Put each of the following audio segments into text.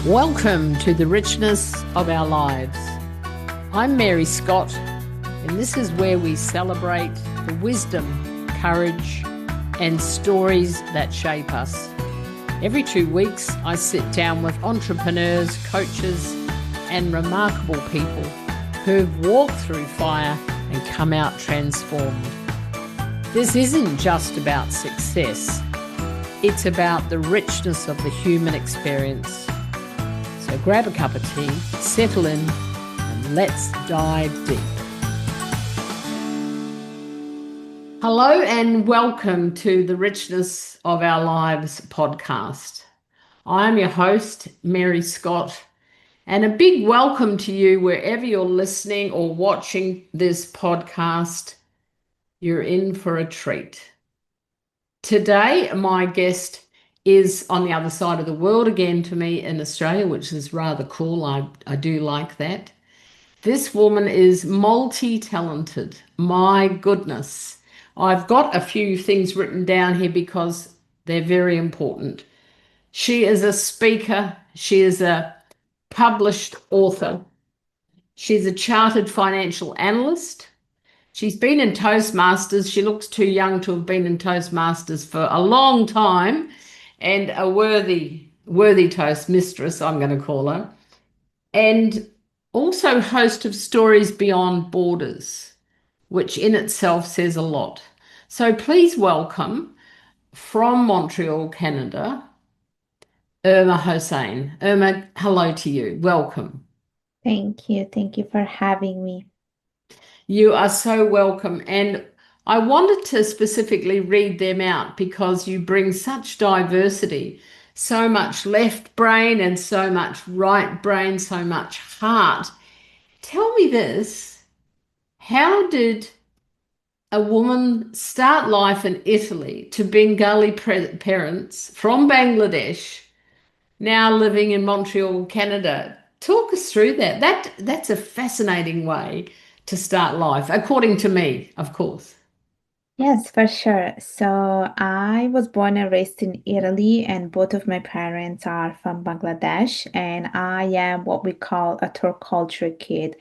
Welcome to the Richness of Our Lives. I'm Mary Scott, and this is where we celebrate the wisdom, courage, and stories that shape us. Every 2 weeks, I sit down with entrepreneurs, coaches, and remarkable people who've walked through fire and come out transformed. This isn't just about success, it's about the richness of the human experience. So grab a cup of tea, settle in, and let's dive deep. Hello and welcome to the Richness of Our Lives podcast. I'm your host, Mary Scott, and a big welcome to you wherever you're listening or watching this podcast. You're in for a treat. Today, my guest is on the other side of the world again to me in Australia, which is rather cool. I do like that. This woman is multi-talented. My goodness. I've got a few things written down here because they're very important. She is a speaker. She is a published author. She's a chartered financial analyst. She's been in Toastmasters. She looks too young to have been in Toastmasters for a long time, and a worthy Toast mistress, I'm going to call her, and also host of Stories Beyond Borders, which in itself says a lot. So please welcome from Montreal, Canada, Urmi Hossain. Urmi, hello to you. Welcome. Thank you. Thank you for having me. You are so welcome. And I wanted to specifically read them out because you bring such diversity, so much left brain and so much right brain, so much heart. Tell me this, how did a woman start life in Italy to Bengali parents from Bangladesh, now living in Montreal, Canada? Talk us through that. That's a fascinating way to start life, according to me, of course. Yes, for sure. So I was born and raised in Italy, and both of my parents are from Bangladesh, and I am what we call a third culture kid,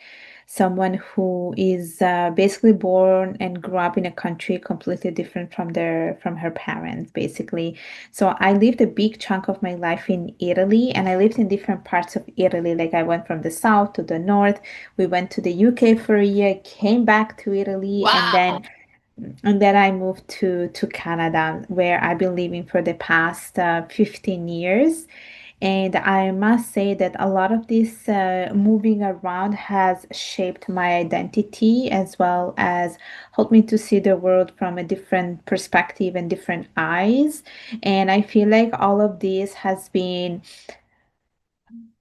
someone who is basically born and grew up in a country completely different from her parents, basically. So I lived a big chunk of my life in Italy, and I lived in different parts of Italy. Like I went from the south to the north. We went to the UK for a year, came back to Italy, and Wow. then I moved to Canada, where I've been living for the past 15 years. And I must say that a lot of this moving around has shaped my identity as well as helped me to see the world from a different perspective and different eyes. And I feel like all of this has been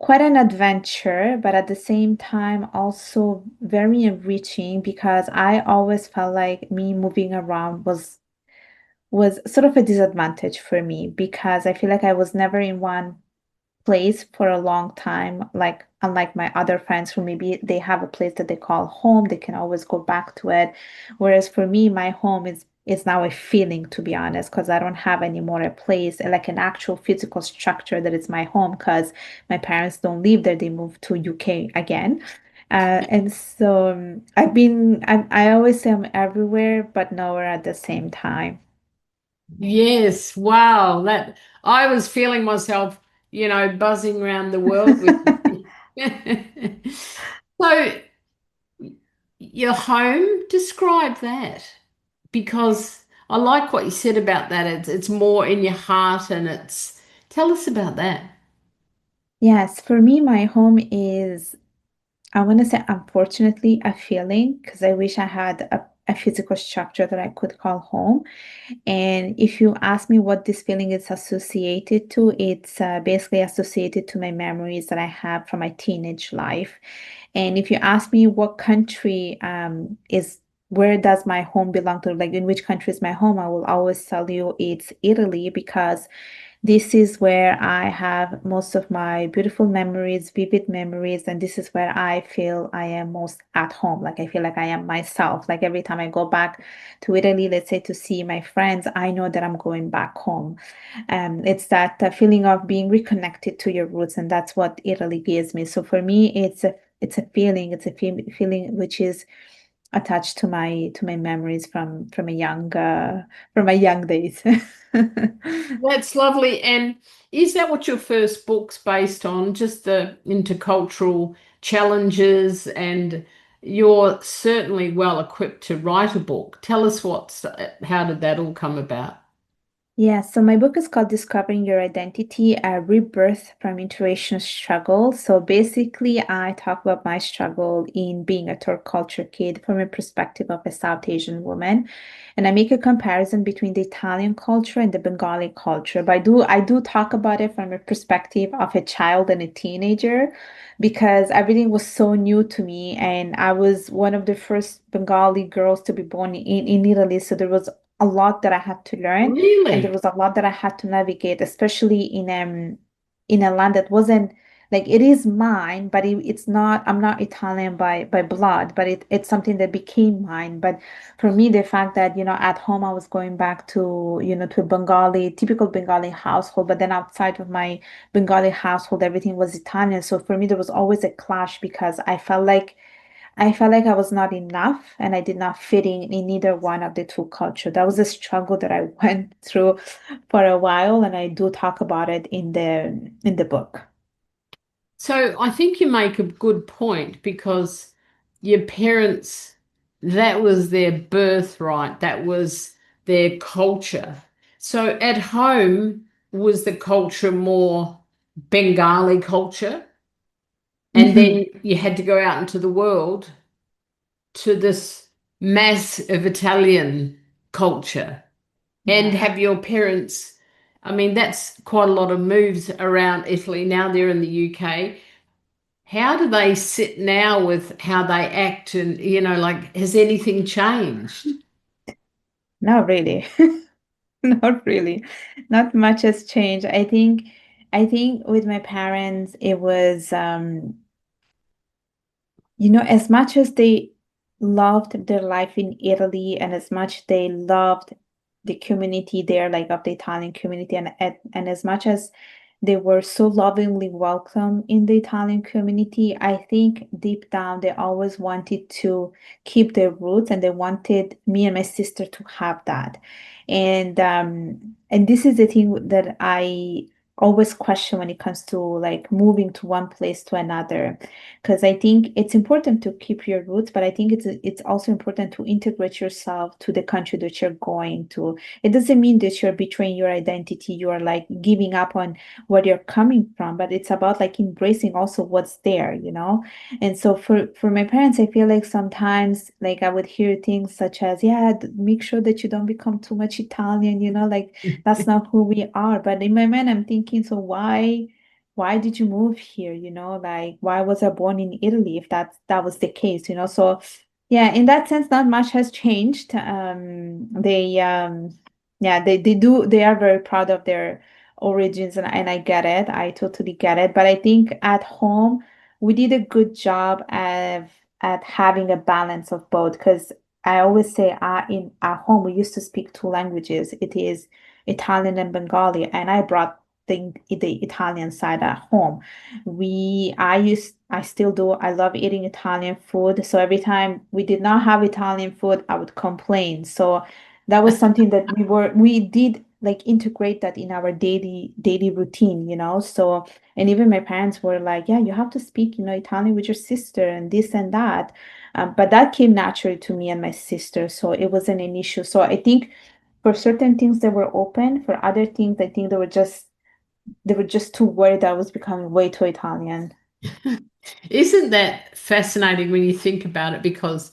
quite an adventure, but at the same time also very enriching because I always felt like me moving around was sort of a disadvantage for me because I feel like I was never in one place for a long time, like unlike my other friends who maybe they have a place that they call home, they can always go back to it. Whereas for me, my home is now a feeling, to be honest, because I don't have any more a place, like an actual physical structure that is my home because my parents don't live there, they moved to UK again. And so I always say I'm everywhere, but nowhere at the same time. Yes, wow. That I was feeling myself, buzzing around the world with you. So your home, describe that because I like what you said about that. It's more in your heart and it's tell us about that. Yes, for me, my home is I want to say, unfortunately, a feeling because I wish I had a physical structure that I could call home. And if you ask me what this feeling is associated to, it's basically associated to my memories that I have from my teenage life. And if you ask me what country is, where does my home belong to, like in which country is my home, I will always tell you it's Italy because This is where I have most of my beautiful memories, vivid memories, and this is where I feel I am most at home. Like I feel like I am myself. Like every time I go back to Italy, let's say to see my friends, I know that I'm going back home. It's that feeling of being reconnected to your roots, and that's what Italy gives me. So for me, it's a feeling, it's a feeling which is attached to my memories from my young days. That's lovely. And is that what your first book's based on? Just the intercultural challenges, and you're certainly well equipped to write a book. Tell us how did that all come about? Yeah, so my book is called Discovering Your Identity, a Rebirth from Interracial Struggle. So basically, I talk about my struggle in being a third culture kid from a perspective of a South Asian woman. And I make a comparison between the Italian culture and the Bengali culture. But I do talk about it from a perspective of a child and a teenager because everything was so new to me. And I was one of the first Bengali girls to be born in Italy. So there was a lot that I had to learn and there Really? was a lot that I had to navigate, especially in a land that wasn't like it is mine, but it's not. I'm not Italian by blood, but it's something that became mine. But for me, the fact that at home I was going back to to a Bengali typical Bengali household, but then outside of my Bengali household, everything was Italian. So for me, there was always a clash because I felt like I was not enough and I did not fit in either one of the two cultures. That was a struggle that I went through for a while, and I do talk about it in the book. So I think you make a good point because your parents, that was their birthright, that was their culture. So at home, was the culture more Bengali culture? And Hmm. then you had to go out into the world to this mass of Italian culture and Yeah. have your parents. I mean, that's quite a lot of moves around Italy. Now they're in the UK. How do they sit now with how they act? And, like, has anything changed? Not really. Not really. Not much has changed. I think with my parents it was as much as they loved their life in Italy and as much they loved the community there, like of the Italian community, and as much as they were so lovingly welcome in the Italian community, I think deep down they always wanted to keep their roots and they wanted me and my sister to have that. And this is the thing that I always question when it comes to like moving to one place to another because I think it's important to keep your roots, but I think it's also important to integrate yourself to the country that you're going to. It doesn't mean that you're betraying your identity, you are like giving up on where you're coming from, but it's about like embracing also what's there. And so for my parents, I feel like sometimes like I would hear things such as, yeah, make sure that you don't become too much Italian, like that's not who we are. But in my mind, I'm thinking, so why did you move here? Like why was I born in Italy if that was the case? So yeah, in that sense, not much has changed. They yeah, they are very proud of their origins and I get it. I totally get it. But I think at home we did a good job at having a balance of both because I always say in at home we used to speak two languages. It is Italian and Bengali, and I brought the Italian side at home. I still do. I love eating Italian food. So every time we did not have Italian food, I would complain. So that was something that we did like integrate that in our daily routine. So and even my parents were like, yeah, you have to speak, Italian with your sister and this and that. But that came naturally to me and my sister, so it wasn't an issue. So I think for certain things they were open. For other things, I think they were just too worried that I was becoming way too Italian. Isn't that fascinating when you think about it? Because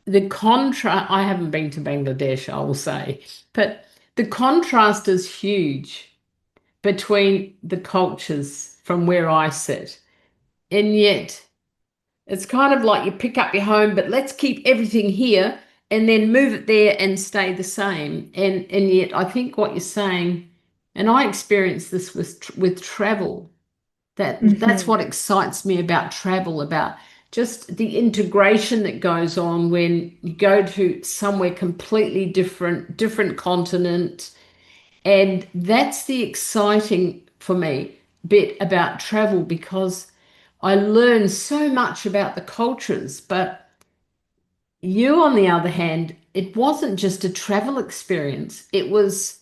the contrast, I haven't been to Bangladesh, I will say, but the contrast is huge between the cultures from where I sit. And yet, it's kind of like you pick up your home, but let's keep everything here and then move it there and stay the same. And yet, I think what you're saying And I experience this with travel. That's Hmm. what excites me about travel, about just the integration that goes on when you go to somewhere completely different, different continent. And that's the exciting for me bit about travel because I learn so much about the cultures. But you, on the other hand, it wasn't just a travel experience. It was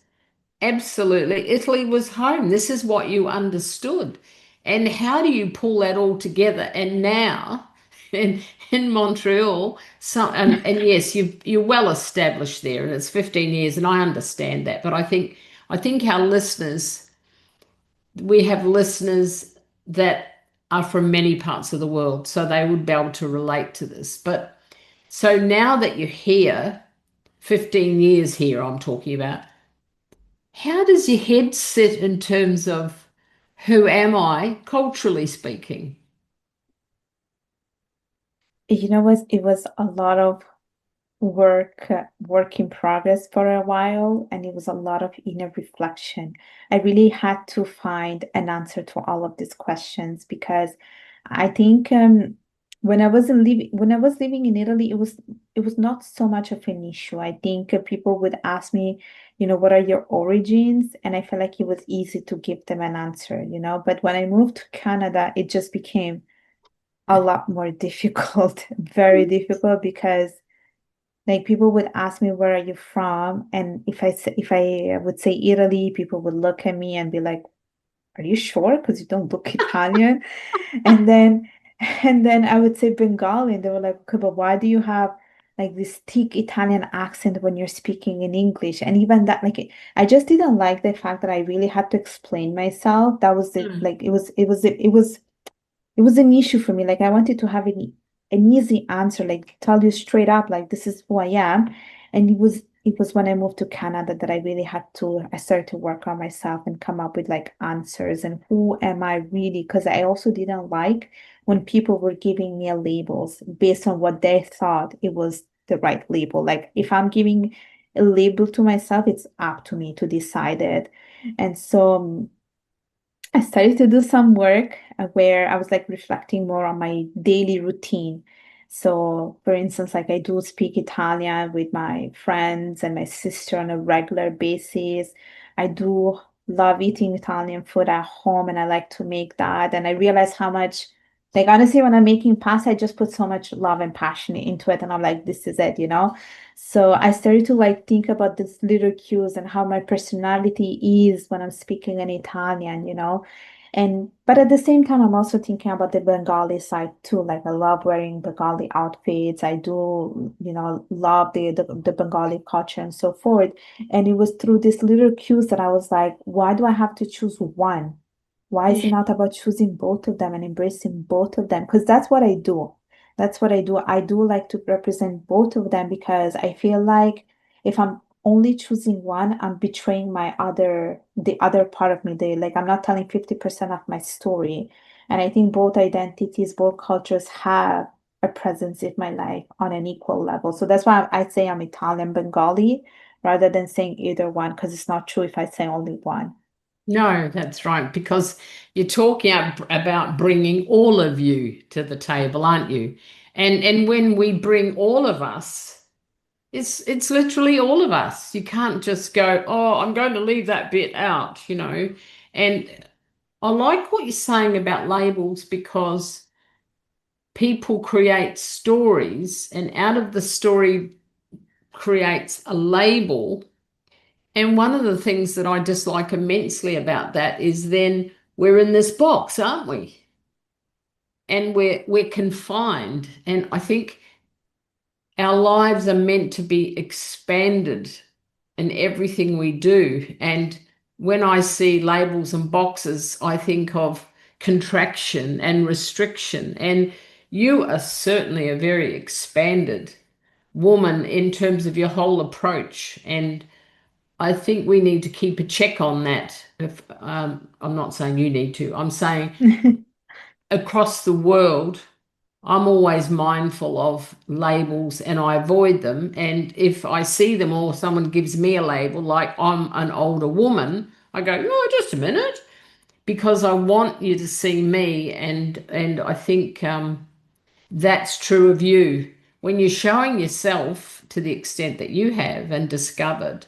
absolutely, Italy was home. This is what you understood. And how do you pull that all together? And now in Montreal, and yes, you're well established there, and it's 15 years, and I understand that. But I think our listeners, we have listeners that are from many parts of the world, so they would be able to relate to this. But so now that you're here, 15 years here, I'm talking about. How does your head sit in terms of who am I, culturally speaking? You know what? It was a lot of work in progress for a while, and it was a lot of inner reflection. I really had to find an answer to all of these questions because I think when I was living in Italy, it was not so much of an issue. I think people would ask me, what are your origins? And I felt like it was easy to give them an answer. But when I moved to Canada, it just became a lot more difficult, very difficult because like people would ask me, where are you from? And if I would say Italy, people would look at me and be like, are you sure? Because you don't look Italian. And then and then I would say Bengali, and they were like, okay, but why do you have like this thick Italian accent when you're speaking in English? And even that, like I just didn't like the fact that I really had to explain myself. That was it, Mm. like it was an issue for me. Like I wanted to have an easy answer, like tell you straight up, like this is who I am. And it was when I moved to Canada that I started to work on myself and come up with like answers and who am I really? Because I also didn't like when people were giving me labels based on what they thought it was the right label. Like if I'm giving a label to myself, it's up to me to decide it. And so I started to do some work where I was like reflecting more on my daily routine. So, for instance, like I do speak Italian with my friends and my sister on a regular basis. I do love eating Italian food at home and I like to make that. And I realize how much, like, honestly, when I'm making pasta, I just put so much love and passion into it. And I'm like, this is it. So I started to like think about these little cues and how my personality is when I'm speaking in Italian. And but at the same time, I'm also thinking about the Bengali side too. Like I love wearing Bengali outfits. I do, love the Bengali culture and so forth. And it was through these little cues that I was like, why do I have to choose one? Why is it Yeah. not about choosing both of them and embracing both of them? Because that's what I do. That's what I do. I do like to represent both of them because I feel like if I'm only choosing one, I'm betraying the other part of me. Like I'm not telling 50% of my story. And I think both identities, both cultures have a presence in my life on an equal level. So that's why I'd say I'm Italian Bengali rather than saying either one, because it's not true if I say only one. No, that's right, because you're talking about bringing all of you to the table, aren't you? And when we bring all of us, it's literally all of us. You can't just go, oh, I'm going to leave that bit out. And I like what you're saying about labels because people create stories, and out of the story creates a label. And one of the things that I dislike immensely about that is then we're in this box, aren't we? And we're confined. And I think our lives are meant to be expanded in everything we do. And when I see labels and boxes, I think of contraction and restriction. And you are certainly a very expanded woman in terms of your whole approach. And I think we need to keep a check on that. If I'm not saying you need to, I'm saying across the world, I'm always mindful of labels and I avoid them. And if I see them or someone gives me a label, like I'm an older woman, I go, oh, just a minute, because I want you to see me, and I think that's true of you. When you're showing yourself to the extent that you have and discovered,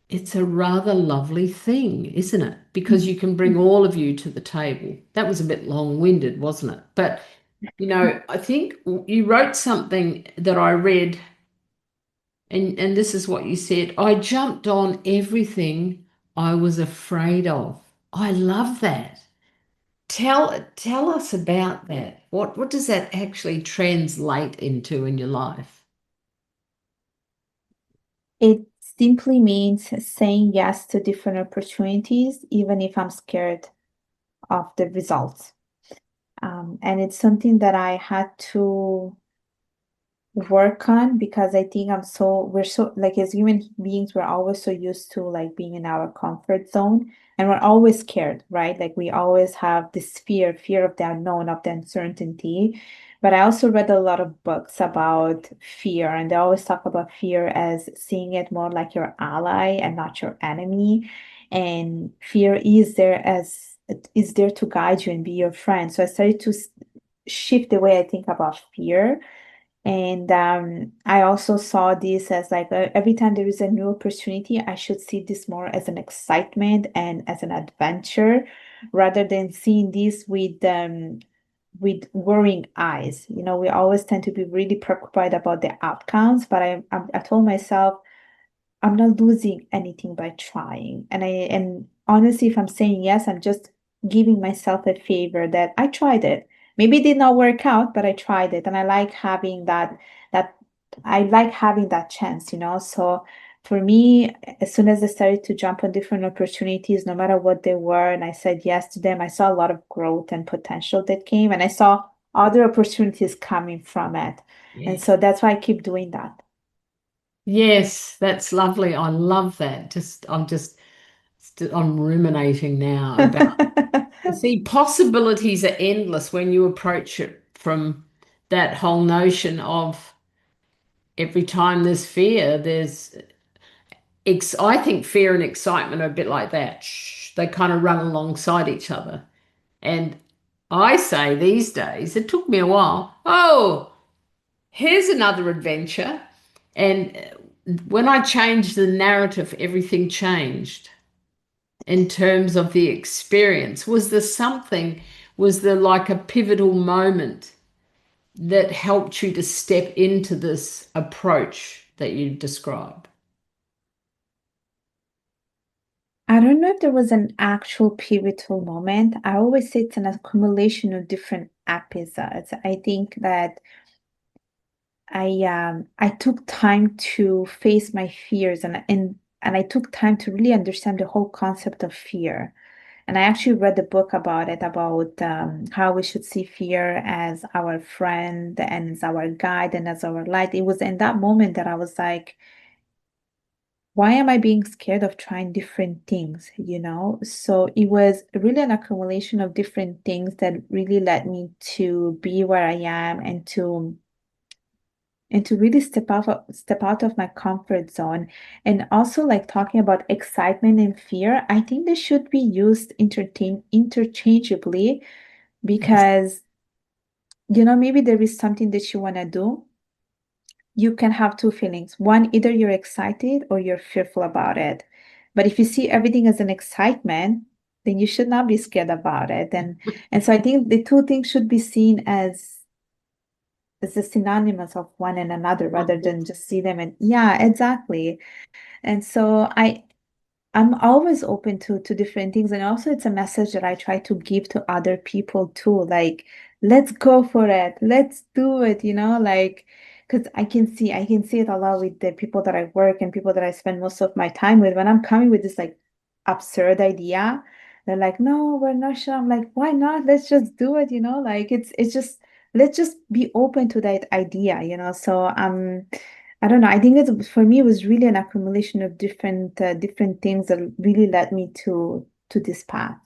it's a rather lovely thing, isn't it? Because you can bring all of you to the table. That was a bit long-winded, wasn't it? But, I think you wrote something that I read, and this is what you said. I jumped on everything I was afraid of. I love that. Tell us about that. What does that actually translate into in your life? It simply means saying yes to different opportunities, even if I'm scared of the results. And it's something that I had to work on because I think we're so, like, as human beings, we're always so used to like being in our comfort zone, and we're always scared, right? Like we always have this fear of the unknown, of the uncertainty. But I also read a lot of books about fear, and they always talk about fear as seeing it more like your ally and not your enemy. And fear is there to guide you and be your friend. So I started to shift the way I think about fear. And I also saw this as like every time there is a new opportunity, I should see this more as an excitement and as an adventure rather than seeing this with worrying eyes. You know, we always tend to be really preoccupied about the outcomes, but I told myself I'm not losing anything by trying. And honestly, if I'm saying yes, I'm just giving myself a favor that I tried it. Maybe it did not work out, but I tried it. And I like having that I like having that chance, you know. So for me, as soon as I started to jump on different opportunities, no matter what they were, and I said yes to them, I saw a lot of growth and potential that came, and I saw other opportunities coming from it. And Yes. so that's why I keep doing that. Yes, that's lovely. I love that. I'm ruminating now about, see, possibilities are endless when you approach it from that whole notion of every time there's fear, I think fear and excitement are a bit like that. They kind of run alongside each other. And I say these days, it took me a while. Oh, here's another adventure. And when I changed the narrative, everything changed in terms of the experience. Was there like a pivotal moment that helped you to step into this approach that you described? I don't know if there was an actual pivotal moment. I always say it's an accumulation of different episodes. I think that I took time to face my fears and I took time to really understand the whole concept of fear. And I actually read a book about it, about how we should see fear as our friend and as our guide and as our light. It was in that moment that I was like, why am I being scared of trying different things, you know? So it was really an accumulation of different things that really led me to be where I am and to really step out of my comfort zone. And also like talking about excitement and fear, I think they should be used interchangeably Yes. because maybe there is something that you want to do. You can have two feelings. One, either you're excited or you're fearful about it. But if you see everything as an excitement, then you should not be scared about it. And so I think the two things should be seen as the synonymous of one and another rather than just see them and yeah, exactly. And so I'm always open to different things. And also it's a message that I try to give to other people too. Like, let's go for it. Let's do it, like because I can see it a lot with the people that I work and people that I spend most of my time with. When I'm coming with this like absurd idea, they're like, no, we're not sure. I'm like, why not? Let's just do it, like it's just let's just be open to that idea. So I don't know. I think that for me it was really an accumulation of different things that really led me to this path.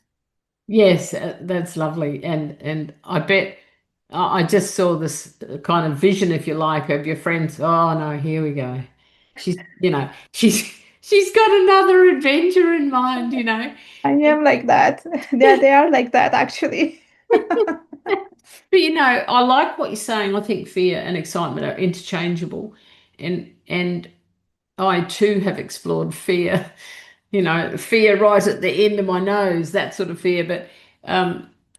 Yes, that's lovely. And I bet I just saw this kind of vision, if you like, of your friends. Oh no, here we go. She's, she's she's got another adventure in mind, you know. I am like that. They are like that actually. But you know, I like what you're saying. I think fear and excitement are interchangeable. And I too have explored fear, you know, fear right at the end of my nose, that sort of fear. But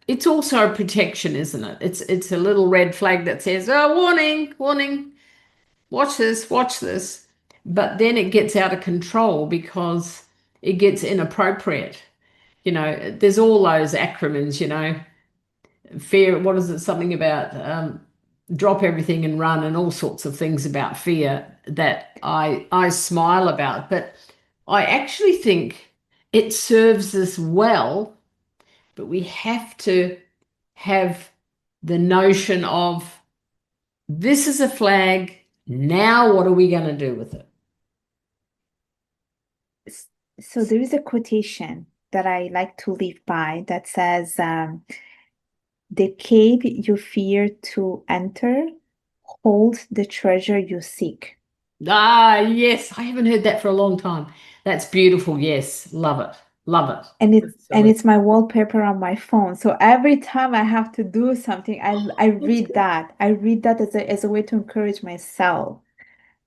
it's also a protection, isn't it? It's a little red flag that says, "Oh, warning, warning, watch this, watch this." But then it gets out of control because it gets inappropriate. You know, there's all those acronyms, you know, fear, what is it? Something about drop everything and run, and all sorts of things about fear that I smile about. But I actually think it serves us well, but we have to have the notion of this is a flag. Now, what are we going to do with it? S- So there is a quotation that I like to live by that says, "The cave you fear to enter holds the treasure you seek." Ah, yes, I haven't heard that for a long time. That's beautiful. Yes, love it. Love it. And Absolutely. it's my wallpaper on my phone. So every time I have to do something, I That's read good. that. I read that as a way to encourage myself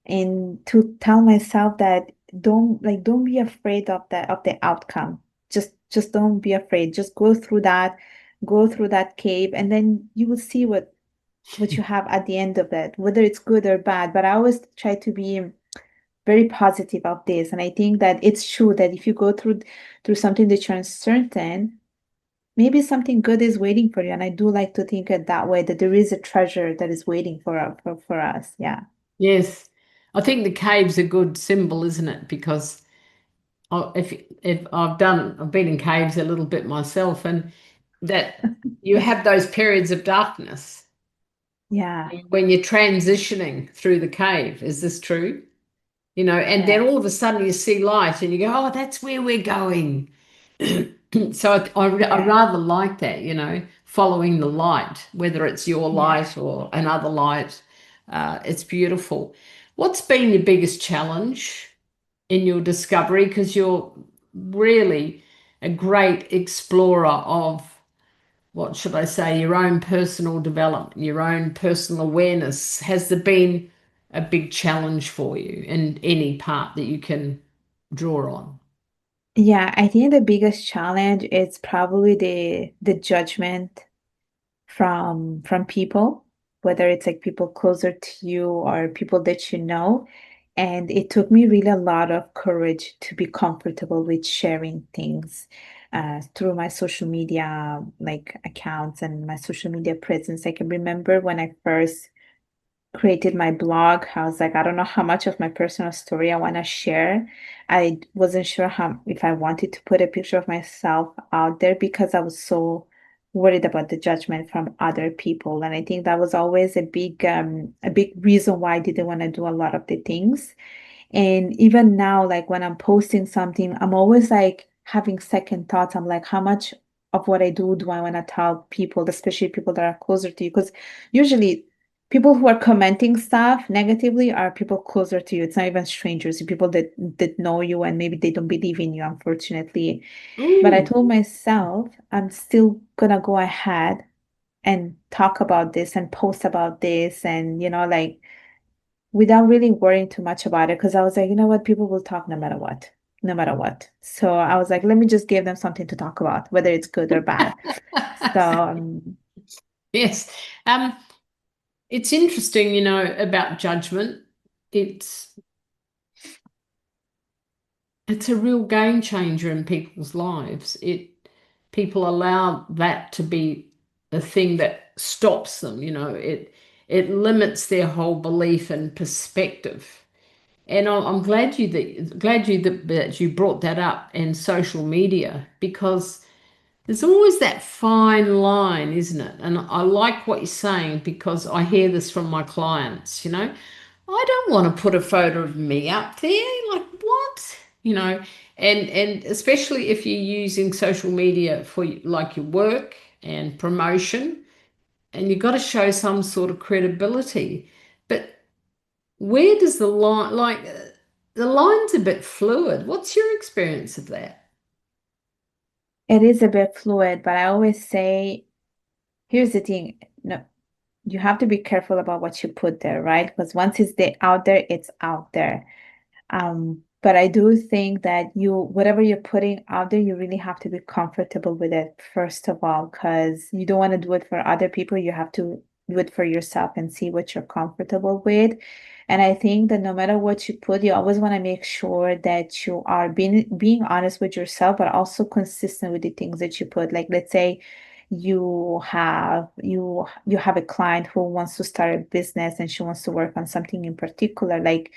and to tell myself that don't be afraid of the outcome. Just don't be afraid. Just go through that cave, and then you will see what you have at the end of it, whether it's good or bad. But I always try to be very positive of this. And I think that it's true that if you go through something that you're uncertain, maybe something good is waiting for you. And I do like to think it that way, that there is a treasure that is waiting for us. Yeah. Yes, I think the cave's a good symbol, isn't it? Because if I've been in caves a little bit myself, and that you have those periods of darkness Yeah. when you're transitioning through the cave. Is this true? You know, and then Yeah. all of a sudden you see light, and you go, "Oh, that's where we're going." So I Yeah. rather like that, you know, following the light, whether it's your Yeah. light or another light. It's beautiful. What's been your biggest challenge in your discovery? Because you're really a great explorer of, what should I say, your own personal development, your own personal awareness. Has there been a big challenge for you in any part that you can draw on? Yeah. I think the biggest challenge is probably the judgment from people, whether it's like people closer to you or people that you know. And it took me really a lot of courage to be comfortable with sharing things through my social media like accounts and my social media presence. I can remember when I first created my blog, I was like, I don't know how much of my personal story I want to share. I wasn't sure how if I wanted to put a picture of myself out there because I was so worried about the judgment from other people. And I think that was always a big reason why I didn't want to do a lot of the things. And even now, like when I'm posting something, I'm always like having second thoughts. I'm like, how much of what I do I want to tell people, especially people that are closer to you? Because usually people who are commenting stuff negatively are people closer to you. It's not even strangers, it's people that know you and maybe they don't believe in you, unfortunately. But I Ooh. told myself I'm still gonna go ahead and talk about this and post about this and like without really worrying too much about it because I was like, you know what, people will talk no matter what, no matter what. So I was like, let me just give them something to talk about, whether it's good or bad. So Yes. Um, it's interesting, you know, about judgment. It's it's a real game changer in people's lives. People allow that to be a thing that stops them, you know. It limits their whole belief and perspective. And I'm glad that you brought that up in social media, because there's always that fine line, isn't it? And I like what you're saying, because I hear this from my clients, you know. I don't want to put a photo of me up there. Like, what? You know, and especially if you're using social media for like your work and promotion, and you've got to show some sort of credibility. But where does the line, like? the line's a bit fluid. What's your experience of that? It is a bit fluid, but I always say, here's the thing. No, you have to be careful about what you put there, right? Because once it's out there, it's out there. But I do think that whatever you're putting out there, you really have to be comfortable with it, first of all, because you don't want to do it for other people. You have to do it for yourself and see what you're comfortable with. And I think that no matter what you put, you always want to make sure that you are being honest with yourself, but also consistent with the things that you put. Like, let's say you have a client who wants to start a business and she wants to work on something in particular, like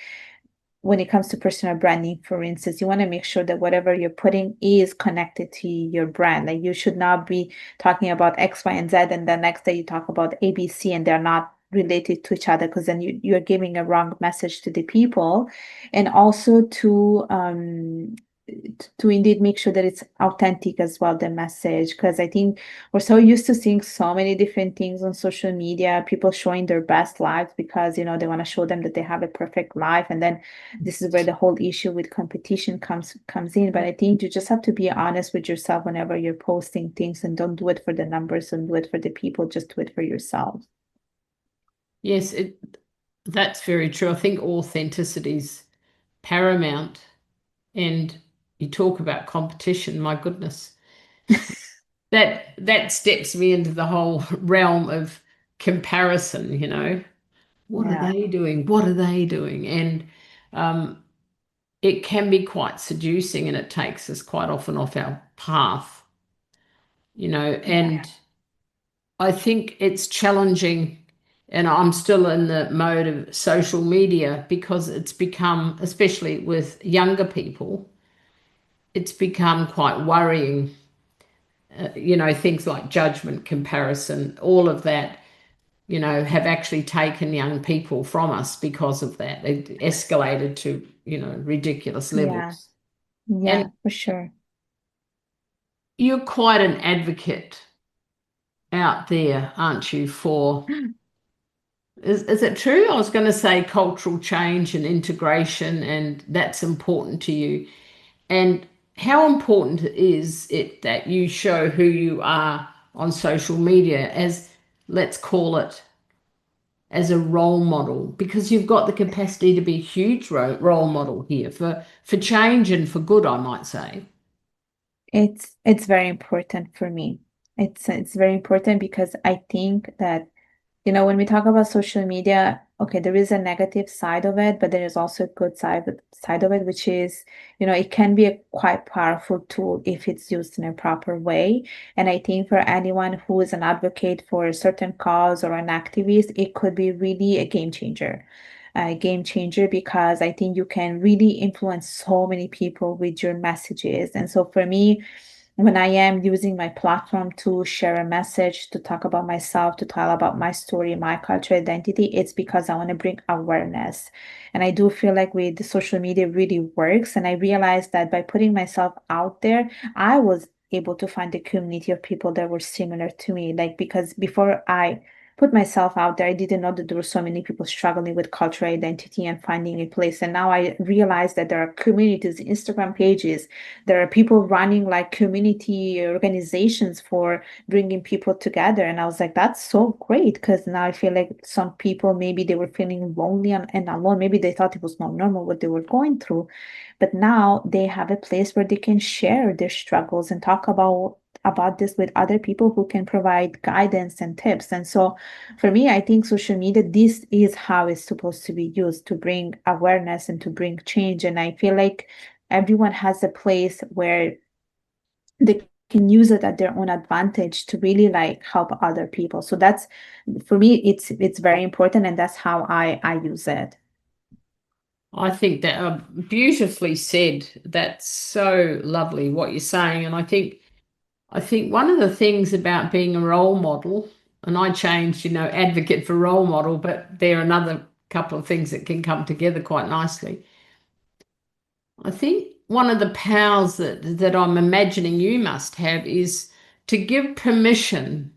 when it comes to personal branding, for instance, you want to make sure that whatever you're putting is connected to your brand. Like you should not be talking about X, Y, and Z, and the next day you talk about A, B, C, and they're not related to each other because then you're giving a wrong message to the people. And also to indeed make sure that it's authentic as well, the message. Because I think we're so used to seeing so many different things on social media, people showing their best lives because, they want to show them that they have a perfect life. And then this is where the whole issue with competition comes in. But I think you just have to be honest with yourself whenever you're posting things and don't do it for the numbers and do it for the people, just do it for yourself. Yes, that's very true. I think authenticity is paramount. And you talk about competition, my goodness. That steps me into the whole realm of comparison. What are Yeah. they doing? What are they doing? And um, it can be quite seducing and it takes us quite often off our path. Yeah. And I think it's challenging. And I'm still in the mode of social media because it's become, especially with younger people, it's become quite worrying. Things like judgment, comparison, all of that, have actually taken young people from us because of that. It escalated to, ridiculous Yeah. levels. And Yeah, for sure. you're quite an advocate out there, aren't you, is it true? I was going to say cultural change and integration, and that's important to you. And how important is it that you show who you are on social media as, let's call it, as a role model? Because you've got the capacity to be a huge role model here for change and for good, I might say. It's very important for me. It's very important because I think that when we talk about social media, okay, there is a negative side of it, but there is also a good side of it, which is, it can be a quite powerful tool if it's used in a proper way. And I think for anyone who is an advocate for a certain cause or an activist, it could be really a game changer. A game changer because I think you can really influence so many people with your messages. And so for me, when I am using my platform to share a message, to talk about myself, to tell about my story, my cultural identity, it's because I want to bring awareness. And I do feel like with the social media really works. And I realized that by putting myself out there, I was able to find a community of people that were similar to me. Like, because before I put myself out there, I didn't know that there were so many people struggling with cultural identity and finding a place. And now I realize that there are communities, Instagram pages, there are people running like community organizations for bringing people together. And I was like, that's so great because now I feel like some people, maybe they were feeling lonely and alone. Maybe they thought it was not normal what they were going through. But now they have a place where they can share their struggles and talk about this with other people who can provide guidance and tips. And so for me, I think social media, this is how it's supposed to be used to bring awareness and to bring change. And I feel like everyone has a place where they can use it at their own advantage to really like help other people. So that's for me, it's very important, and that's how I use it. I think that beautifully said. That's so lovely what you're saying. And I think one of the things about being a role model, and I changed, advocate for role model, but there are another couple of things that can come together quite nicely. I think one of the powers that I'm imagining you must have is to give permission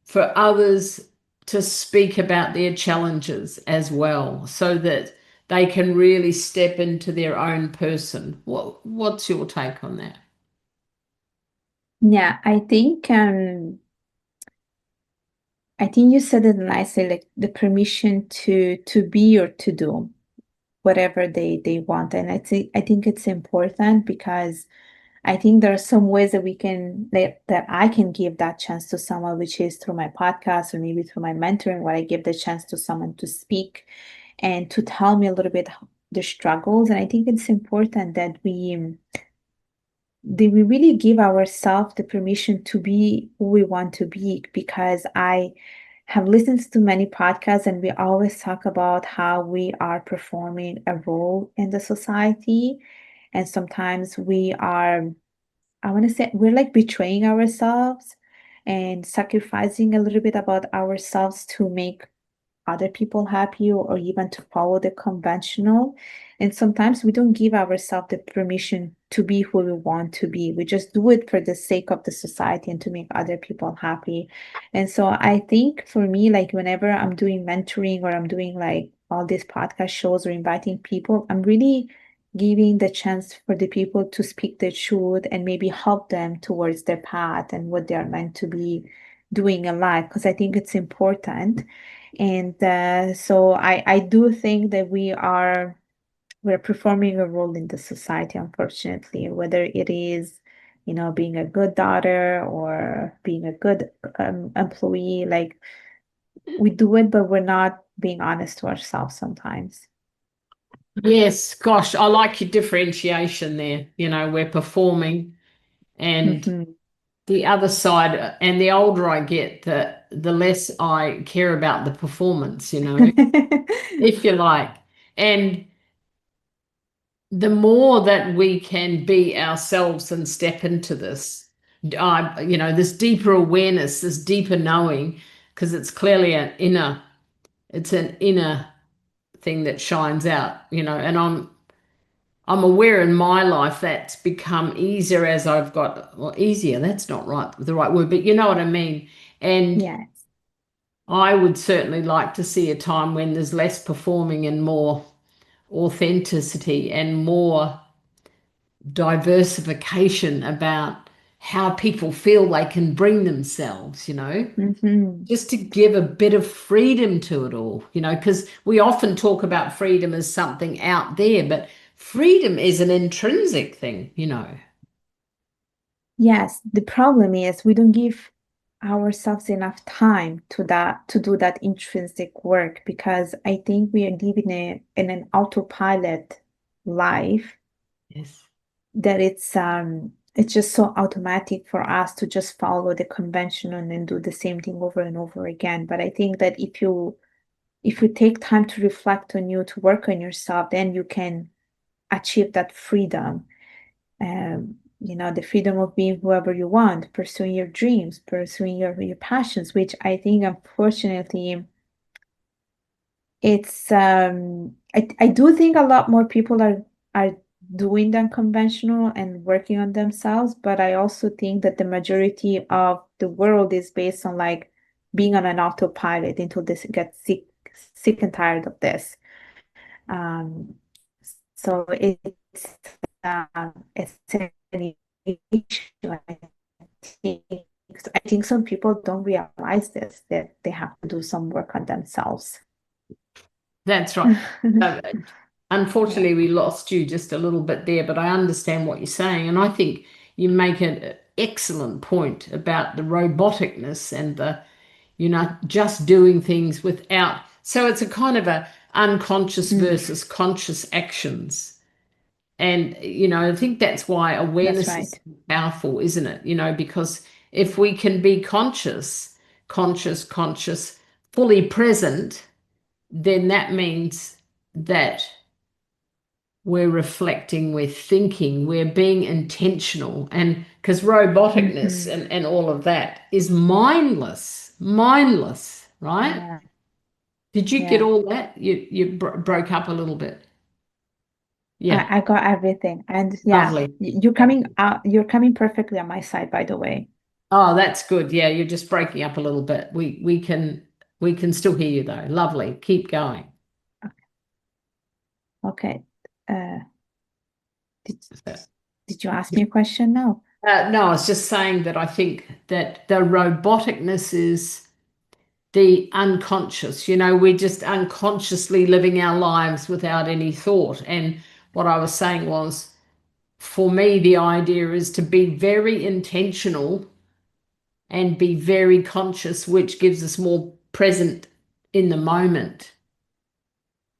for others to speak about their challenges as well, so that they can really step into their own person. What's your take on that? Yeah, I think you said it nicely, like the permission to be or to do whatever they want. And I think it's important because I think there are some ways that we can that I can give that chance to someone, which is through my podcast or maybe through my mentoring, where I give the chance to someone to speak and to tell me a little bit the struggles. And I think it's important that we really give ourselves the permission to be who we want to be, because I have listened to many podcasts and we always talk about how we are performing a role in the society. And sometimes we are, I want to say, we're like betraying ourselves and sacrificing a little bit about ourselves to make other people happy, or even to follow the conventional. And sometimes we don't give ourselves the permission to be who we want to be. We just do it for the sake of the society and to make other people happy. And so I think for me, like whenever I'm doing mentoring or I'm doing like all these podcast shows or inviting people, I'm really giving the chance for the people to speak the truth and maybe help them towards their path and what they are meant to be doing in life, because I think it's important. And so I do think that we're performing a role in the society, unfortunately, whether it is, being a good daughter or being a good employee. Like we do it, but we're not being honest to ourselves sometimes. Yes, gosh, I like your differentiation there. We're performing, and Hmm. the other side, and the older I get, the less I care about the performance, if you like. And the more that we can be ourselves and step into this, this deeper awareness, this deeper knowing, because it's an inner thing that shines out, and I'm aware in my life that's become easier as I've got, well, easier, that's not the right word, but you know what I mean. And Yes. I would certainly like to see a time when there's less performing and more authenticity and more diversification about how people feel they can bring themselves, Hmm. just to give a bit of freedom to it all, because we often talk about freedom as something out there, but freedom is an intrinsic thing. Yes, the problem is we don't give ourselves enough time to do that intrinsic work, because I think we are living in an autopilot life, Yes. that it's just so automatic for us to just follow the convention and then do the same thing over and over again. But I think that if you take time to reflect on you, to work on yourself, then you can achieve that freedom. The freedom of being whoever you want, pursuing your dreams, pursuing your passions, which I think unfortunately it's I do think a lot more people are doing than conventional and working on themselves, but I also think that the majority of the world is based on like being on an autopilot until they get sick and tired of this. Um, so it's an issue. think I think some people don't realize this, that they have to do some work on themselves. That's right. Uh, Yeah. Unfortunately, we lost you just a little bit there, but I understand what you're saying. And I think you make an excellent point about the roboticness and just doing things without. So it's a kind of a unconscious Mm, versus conscious actions. And, I think that's why that's awareness is right. powerful, isn't it? Because if we can be conscious, fully present, then that means that we're reflecting, we're thinking, we're being intentional. And because roboticness Hmm. and all of that is mindless, right? Yeah. Did you get Yeah. all that? You broke up a little bit. Yeah, I got everything. And yeah, lovely. you're coming perfectly on my side, by the way. Oh, that's good. Yeah, you're just breaking up a little bit. We can still hear you though. Lovely. Keep going. Okay. Uh, did, Uh, did you ask me a question? No. no, I was just saying that I think that the roboticness is the unconscious. We're just unconsciously living our lives without any thought. And what I was saying was, for me, the idea is to be very intentional and be very conscious, which gives us more present in the moment.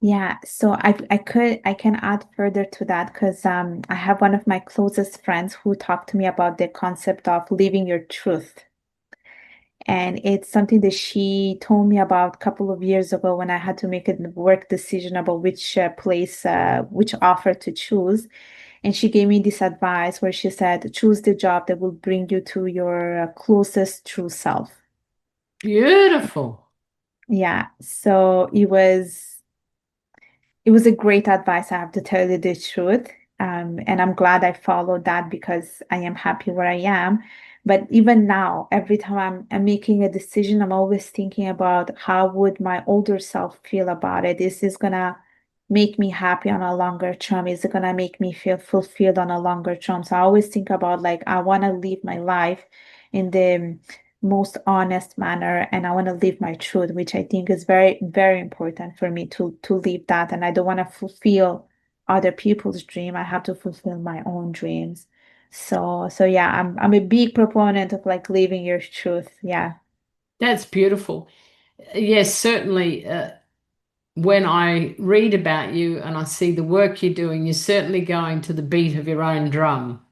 Yeah, so I can add further to that because I have one of my closest friends who talked to me about the concept of living your truth. And it's something that she told me about a couple of years ago when I had to make a work decision about which which offer to choose. And she gave me this advice where she said, choose the job that will bring you to your closest true self. Beautiful. Yeah, so it was a great advice, I have to tell you the truth. And I'm glad I followed that because I am happy where I am. But even now, every time I'm making a decision, I'm always thinking about how would my older self feel about it? Is this gonna make me happy on a longer term? Is it gonna make me feel fulfilled on a longer term? So I always think about like I want to live my life in the most honest manner and I want to live my truth, which I think is very, very important for me to live that. And I don't want to fulfill other people's dream. I have to fulfill my own dreams. So yeah, I'm a big proponent of like living your truth. Yeah. That's beautiful. Yes, certainly. When I read about you and I see the work you're doing, you're certainly going to the beat of your own drum.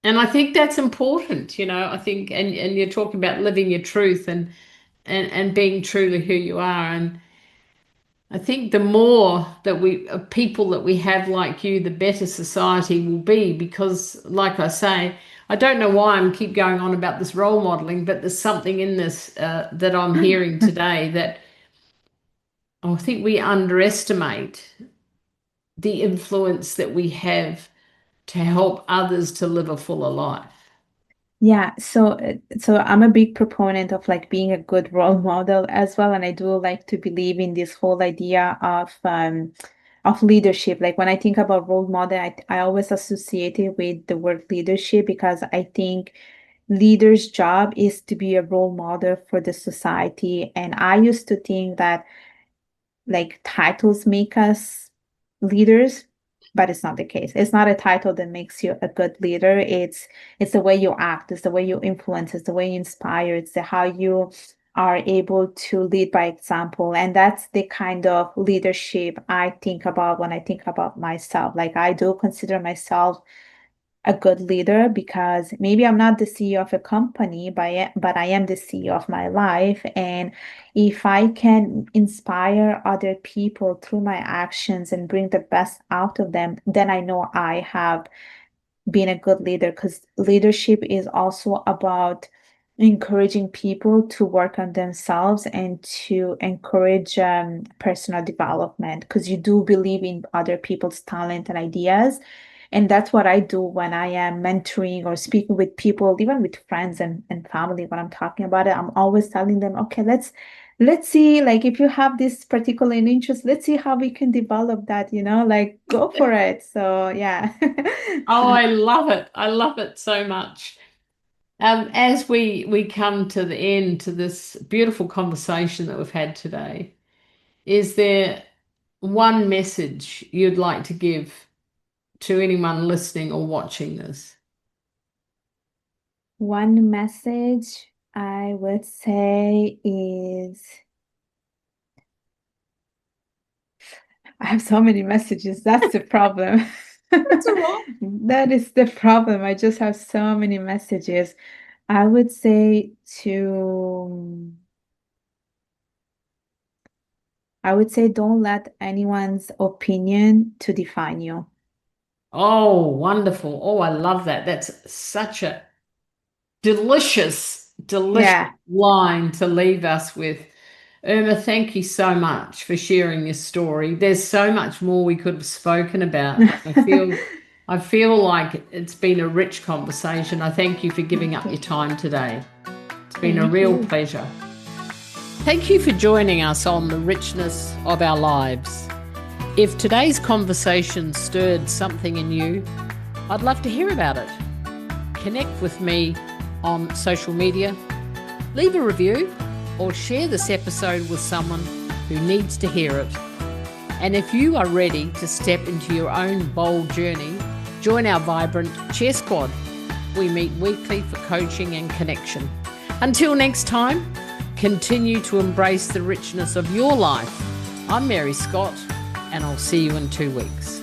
And I think that's important, I think, and you're talking about living your truth and being truly who you are. And I think the more that people that we have like you, the better society will be because, like I say, I don't know why I'm keep going on about this role modeling, but there's something in this that I'm hearing today that I think we underestimate the influence that we have to help others to live a fuller life. Yeah, so I'm a big proponent of like being a good role model as well, and I do like to believe in this whole idea of leadership. Like when I think about role model, I always associate it with the word leadership because I think leader's job is to be a role model for the society. And I used to think that like titles make us leaders, but it's not the case. It's not a title that makes you a good leader. It's the way you act, it's the way you influence, it's the way you inspire, it's the how you are able to lead by example. And that's the kind of leadership I think about when I think about myself. Like I do consider myself a good leader because maybe I'm not the CEO of a company, but I am the CEO of my life. And if I can inspire other people through my actions and bring the best out of them, then I know I have been a good leader because leadership is also about encouraging people to work on themselves and to encourage personal development because you do believe in other people's talent and ideas. And that's what I do when I am mentoring or speaking with people, even with friends and family, when I'm talking about it. I'm always telling them, okay, let's see, like if you have this particular interest, let's see how we can develop that, like go for it. So yeah. Oh, I love it. I love it so much. As we come to the end to this beautiful conversation that we've had today, is there one message you'd like to give to anyone listening or watching this? One message I would say is I have so many messages. That's the problem. That's all right. That is the problem. I just have so many messages. I would say to, I would say don't let anyone's opinion to define you. Oh, wonderful. Oh, I love that. That's such a delicious, delicious Yeah. line to leave us with. Irma, thank you so much for sharing your story. There's so much more we could have spoken about. I feel like it's been a rich conversation. I thank you for giving up your time today. It's been a Thank real you. pleasure. Thank you for joining us on the Richness of Our Lives. If today's conversation stirred something in you, I'd love to hear about it. Connect with me on social media, leave a review, or share this episode with someone who needs to hear it. And if you are ready to step into your own bold journey, join our vibrant Cheer Squad. We meet weekly for coaching and connection. Until next time, continue to embrace the richness of your life. I'm Mary Scott, and I'll see you in 2 weeks.